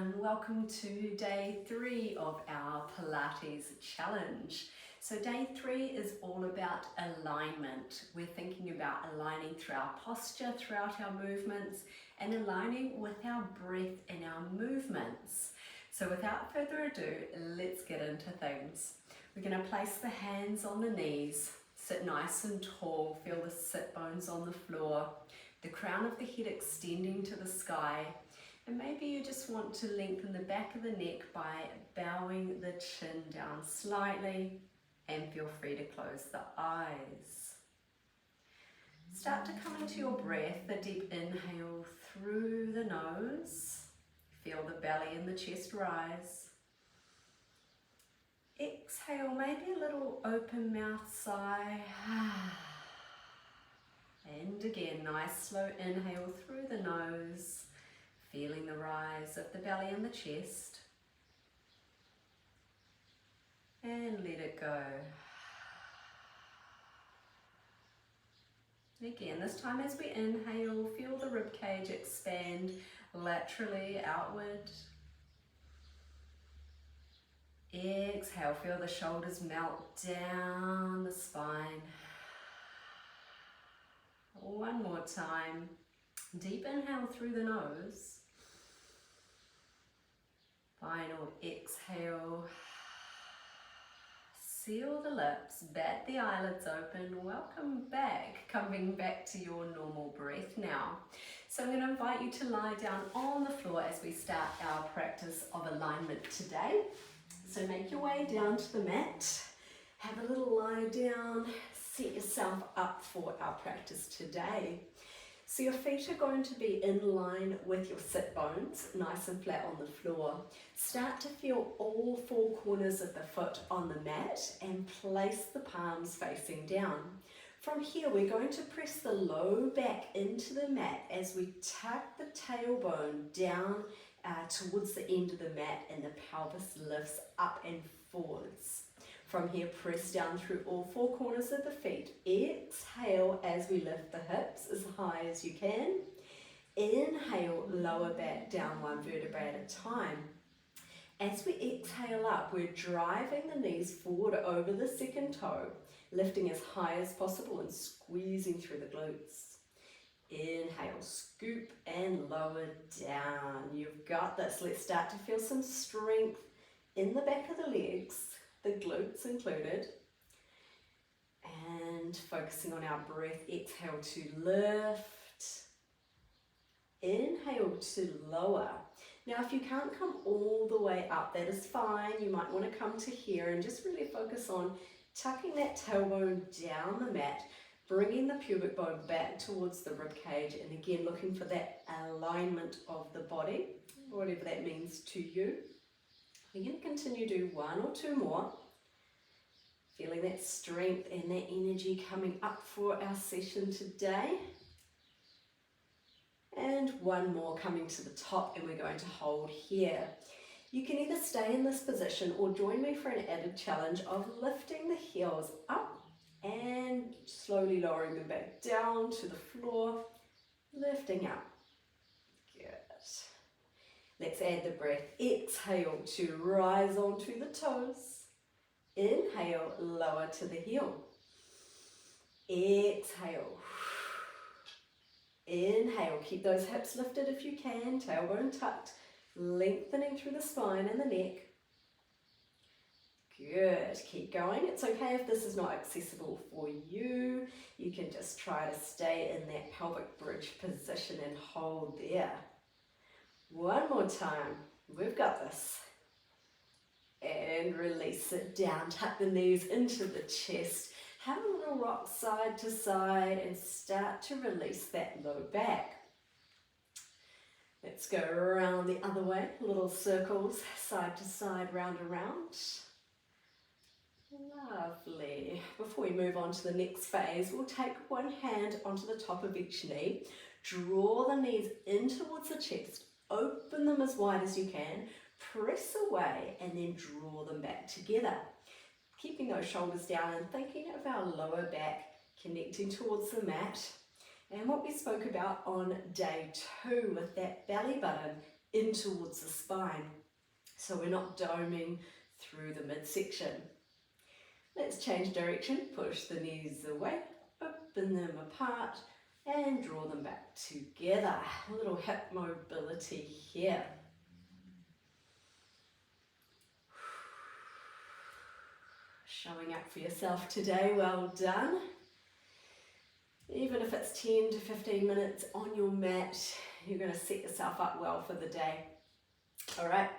everyone, welcome to day 3 of our Pilates challenge. So day 3 is all about alignment. We're thinking about aligning through our posture, throughout our movements, and aligning with our breath and our movements. So without further ado, let's get into things. We're going to place the hands on the knees, sit nice and tall, feel the sit bones on the floor, the crown of the head extending to the sky. And maybe you just want to lengthen the back of the neck by bowing the chin down slightly, and feel free to close the eyes. Start to come into your breath, a deep inhale through the nose. Feel the belly and the chest rise. Exhale, maybe a little open mouth sigh. And again, nice slow inhale through the nose. Feeling the rise of the belly and the chest. And let it go. Again, this time as we inhale, feel the ribcage expand laterally outward. Exhale, feel the shoulders melt down the spine. One more time. Deep inhale through the nose. Final exhale. Seal the lips, bat the eyelids open. Welcome back, coming back to your normal breath now. So I'm going to invite you to lie down on the floor as we start our practice of alignment today. So make your way down to the mat. Have a little lie down. Set yourself up for our practice today. So your feet are going to be in line with your sit bones, nice and flat on the floor. Start to feel all 4 corners of the foot on the mat and place the palms facing down. From here, we're going to press the low back into the mat as we tuck the tailbone down towards the end of the mat, and the pelvis lifts up and forwards. From here, press down through all 4 corners of the feet. Exhale as we lift the hips as high as you can. Inhale, lower back down 1 vertebrae at a time. As we exhale up, we're driving the knees forward over the second toe, lifting as high as possible and squeezing through the glutes. Inhale, scoop and lower down. You've got this. Let's start to feel some strength in the back of the legs, the glutes included, and focusing on our breath. Exhale to lift, inhale to lower. Now if you can't come all the way up, that is fine. You might want to come to here and just really focus on tucking that tailbone down the mat, bringing the pubic bone back towards the rib cage, and again looking for that alignment of the body, whatever that means to you. We're going to continue to do 1 or 2 more. Feeling that strength and that energy coming up for our session today. And 1 more coming to the top, and we're going to hold here. You can either stay in this position or join me for an added challenge of lifting the heels up and slowly lowering them back down to the floor, lifting up. Let's add the breath. Exhale to rise onto the toes. Inhale, lower to the heel. Exhale. Inhale, keep those hips lifted if you can, tailbone tucked, lengthening through the spine and the neck. Good, keep going. It's okay if this is not accessible for you. You can just try to stay in that pelvic bridge position and hold there. 1 more time, we've got this. And release it down, tuck the knees into the chest. Have a little rock side to side and start to release that low back. Let's go around the other way, little circles, side to side, round and round. Lovely. Before we move on to the next phase, we'll take 1 hand onto the top of each knee, draw the knees in towards the chest, open them as wide as you can, press away and then draw them back together. Keeping those shoulders down and thinking of our lower back connecting towards the mat. And what we spoke about on day 2 with that belly button in towards the spine, so we're not doming through the midsection. Let's change direction, push the knees away, open them apart, and draw them back together. A little hip mobility here. Showing up for yourself today, well done. Even if it's 10 to 15 minutes on your mat, you're going to set yourself up well for the day. All right,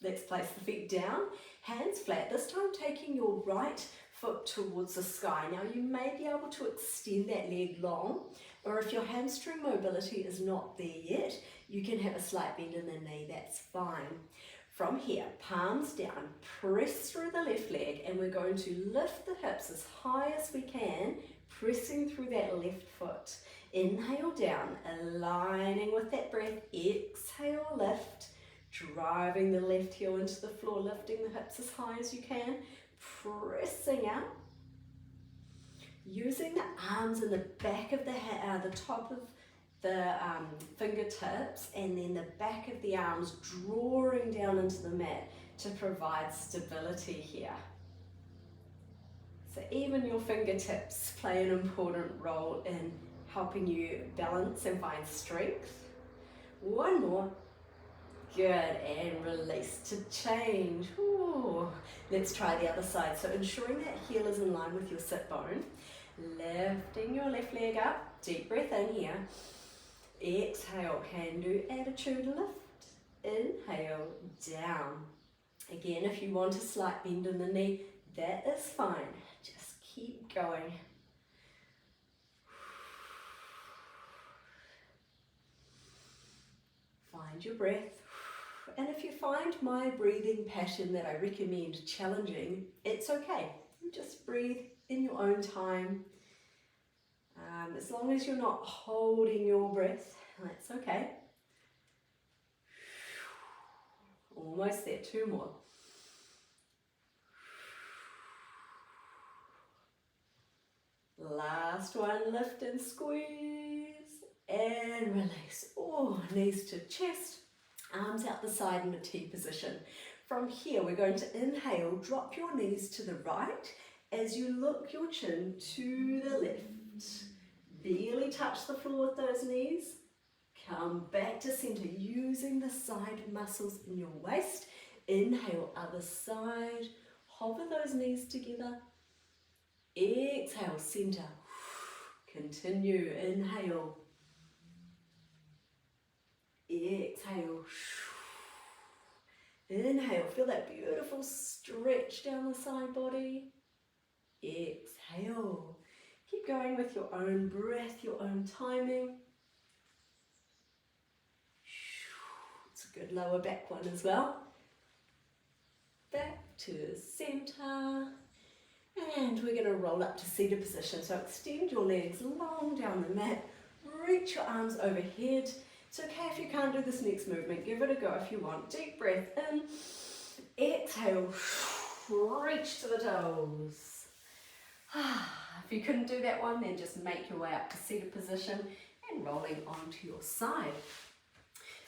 let's place the feet down, hands flat, this time taking your right foot towards the sky. Now you may be able to extend that leg long, or if your hamstring mobility is not there yet, you can have a slight bend in the knee, that's fine. From here, palms down, press through the left leg, and we're going to lift the hips as high as we can, pressing through that left foot. Inhale down, aligning with that breath. Exhale, lift, driving the left heel into the floor, lifting the hips as high as you can, pressing out. Using the arms in the back of the top of the fingertips, and then the back of the arms drawing down into the mat to provide stability here. So even your fingertips play an important role in helping you balance and find strength. One more. Good, and release to change. Ooh. Let's try the other side. So ensuring that heel is in line with your sit bone. Lifting your left leg up. Deep breath in here. Exhale, can do attitude lift. Inhale, down. Again, if you want a slight bend in the knee, that is fine. Just keep going. Find your breath. And if you find my breathing pattern that I recommend challenging, it's okay. You just breathe in your own time. As long as you're not holding your breath, that's okay. Almost there, 2 more. Last one, lift and squeeze, and release. Oh, knees to chest, arms out the side in a T position. From here, we're going to inhale, drop your knees to the right as you look your chin to the left. Barely touch the floor with those knees. Come back to center using the side muscles in your waist. Inhale, other side. Hover those knees together. Exhale, center. Continue, inhale. Exhale. Inhale, feel that beautiful stretch down the side body. Exhale. Keep going with your own breath, your own timing. It's a good lower back one as well. Back to center. And we're going to roll up to seated position. So extend your legs long down the mat. Reach your arms overhead. It's okay if you can't do this next movement. Give it a go if you want. Deep breath in. Exhale. Reach to the toes. If you couldn't do that one, then just make your way up to seated position and rolling onto your side.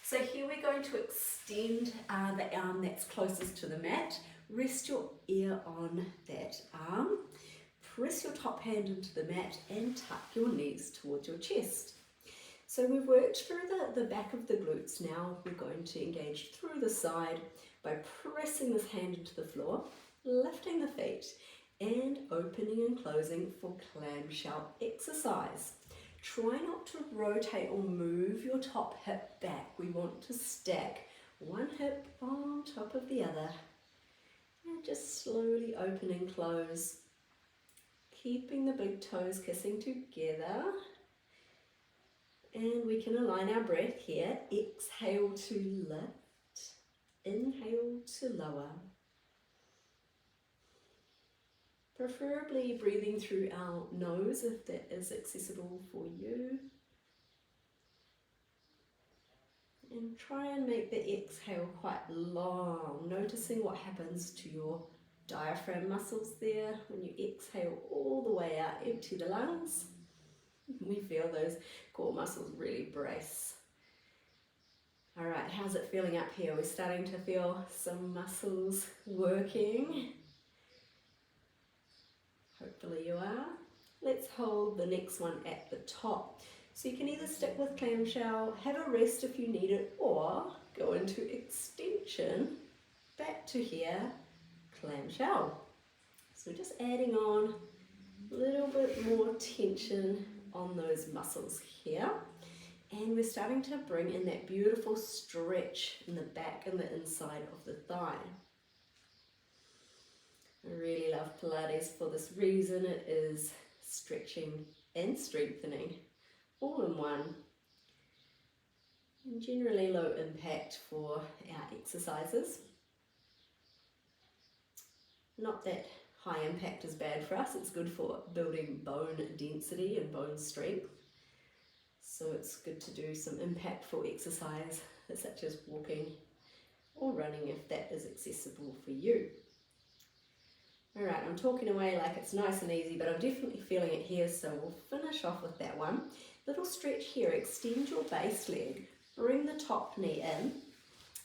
So here we're going to extend the arm that's closest to the mat. Rest your ear on that arm. Press your top hand into the mat and tuck your knees towards your chest. So we've worked through the back of the glutes. Now we're going to engage through the side by pressing this hand into the floor, lifting the feet, and opening and closing for clamshell exercise. Try not to rotate or move your top hip back. We want to stack one hip on top of the other. And just slowly open and close. Keeping the big toes kissing together. And we can align our breath here. Exhale to lift. Inhale to lower. Preferably breathing through our nose if that is accessible for you. And try and make the exhale quite long, noticing what happens to your diaphragm muscles there. When you exhale all the way out, empty the lungs, we feel those core muscles really brace. All right, how's it feeling up here? We're starting to feel some muscles working. Hopefully you are. Let's hold the next one at the top. So you can either stick with clamshell, have a rest if you need it, or go into extension, back to here, clamshell. So just adding on a little bit more tension on those muscles here. And we're starting to bring in that beautiful stretch in the back and the inside of the thigh. I really love Pilates for this reason. It is stretching and strengthening all in one. And generally low impact for our exercises. Not that high impact is bad for us, it's good for building bone density and bone strength. So it's good to do some impactful exercise such as walking or running if that is accessible for you. Alright, I'm talking away like it's nice and easy, but I'm definitely feeling it here, so we'll finish off with that one. Little stretch here, extend your base leg, bring the top knee in,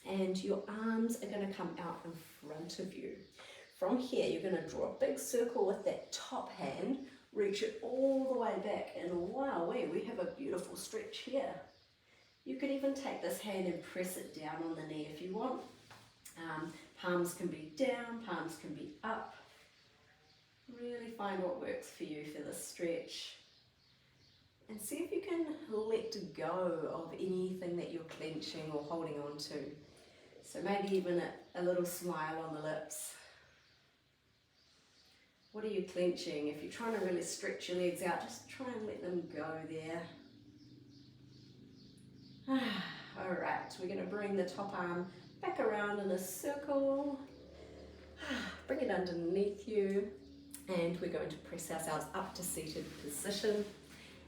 and your arms are going to come out in front of you. From here, you're going to draw a big circle with that top hand, reach it all the way back, and wow, we have a beautiful stretch here. You could even take this hand and press it down on the knee if you want. Palms can be down, palms can be up. Really find what works for you for this stretch. And see if you can let go of anything that you're clenching or holding on to. So maybe even a little smile on the lips. What are you clenching? If you're trying to really stretch your legs out, just try and let them go there. Alright, we're going to bring the top arm back around in a circle. Bring it underneath you. And we're going to press ourselves up to seated position.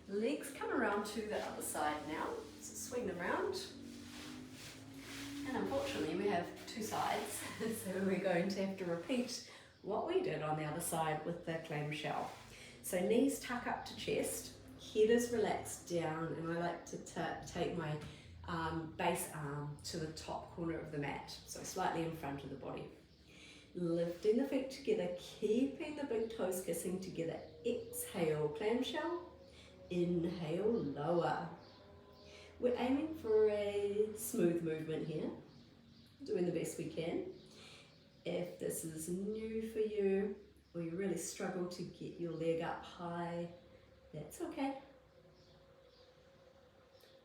Legs come around to the other side now. So swing them around. And unfortunately we have two sides. So we're going to have to repeat what we did on the other side with the clamshell. So knees tuck up to chest. Head is relaxed down. And I like to take my base arm to the top corner of the mat. So slightly in front of the body. Lifting the feet together, keeping the big toes kissing together. Exhale, clamshell. Inhale, lower. We're aiming for a smooth movement here. Doing the best we can. If this is new for you, or you really struggle to get your leg up high, that's okay.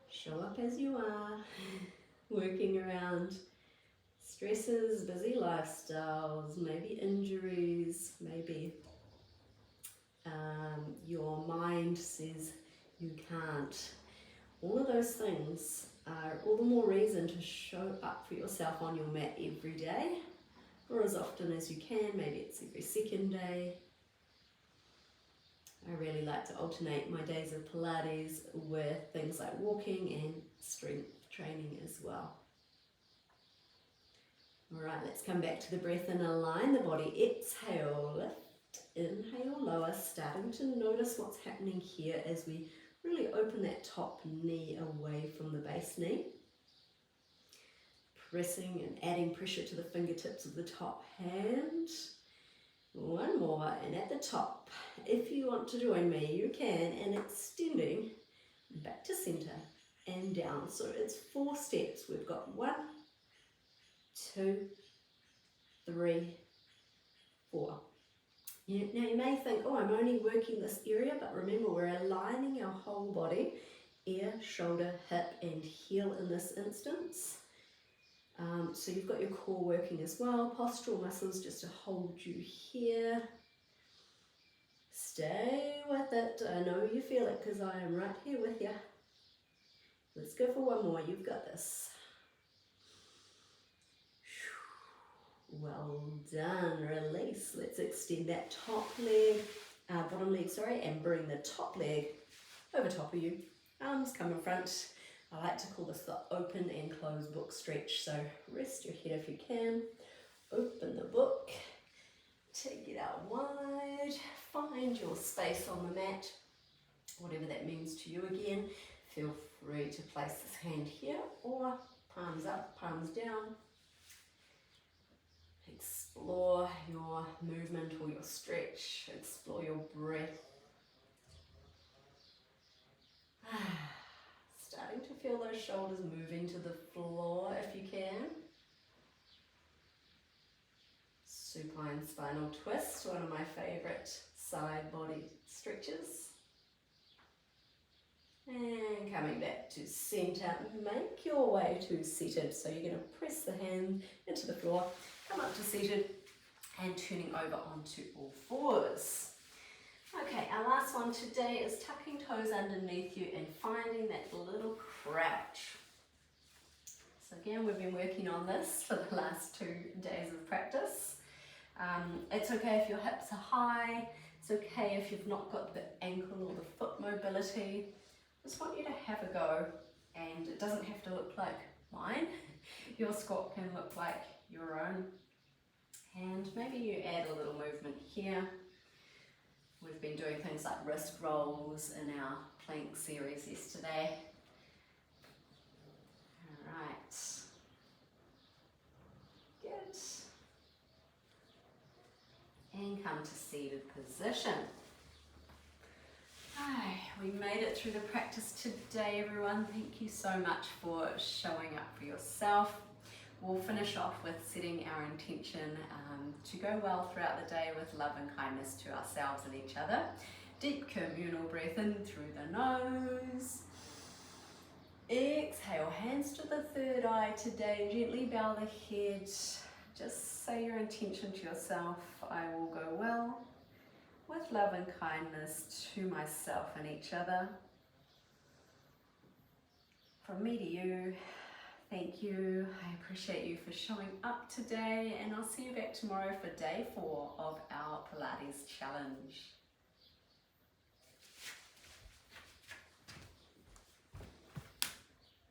Show up as you are, working around stresses, busy lifestyles, maybe injuries, maybe your mind says you can't. All of those things are all the more reason to show up for yourself on your mat every day, or as often as you can. Maybe it's every second day. I really like to alternate my days of Pilates with things like walking and strength training as well. Alright, let's come back to the breath and align the body. Exhale, lift, inhale, lower, starting to notice what's happening here as we really open that top knee away from the base knee. Pressing and adding pressure to the fingertips of the top hand. One more, and at the top, if you want to join me, you can, and extending back to center and down. So it's 4 steps. We've got 1, 2, 3, 4. Now you may think, oh, I'm only working this area, but remember we're aligning our whole body, ear, shoulder, hip, and heel in this instance. So you've got your core working as well, postural muscles just to hold you here. Stay with it. I know you feel it because I am right here with you. Let's go for one more. You've got this. Well done. Release. Let's extend that top leg, bottom leg, sorry, and bring the top leg over top of you. Arms come in front. I like to call this the open and close book stretch. So rest your head if you can. Open the book. Take it out wide. Find your space on the mat. Whatever that means to you again. Feel free to place this hand here or Palms up, palms down. Explore your movement or your stretch. Explore your breath. Starting to feel those shoulders moving to the floor if you can. Supine spinal twist, one of my favorite side body stretches. And coming back to center, make your way to seated. So you're going to press the hand into the floor, come up to seated, and turning over onto all fours. Okay, our last one today is tucking toes underneath you and finding that little crouch. So again, we've been working on this for the last 2 days of practice. It's okay if your hips are high. It's okay if you've not got the ankle or the foot mobility. I just want you to have a go, and it doesn't have to look like mine. Your squat can look like your own. And maybe you add a little movement here. We've been doing things like wrist rolls in our plank series yesterday. All right. Good. And come to seated position. Hi, we made it through the practice today, everyone. Thank you so much for showing up for yourself. We'll finish off with setting our intention to go well throughout the day with love and kindness to ourselves and each other. Deep communal breath in through the nose. Exhale, hands to the third eye today. Gently bow the head. Just say your intention to yourself. I will go well with love and kindness to myself and each other. From me to you, thank you. I appreciate you for showing up today, and I'll see you back tomorrow for day 4 of our Pilates challenge.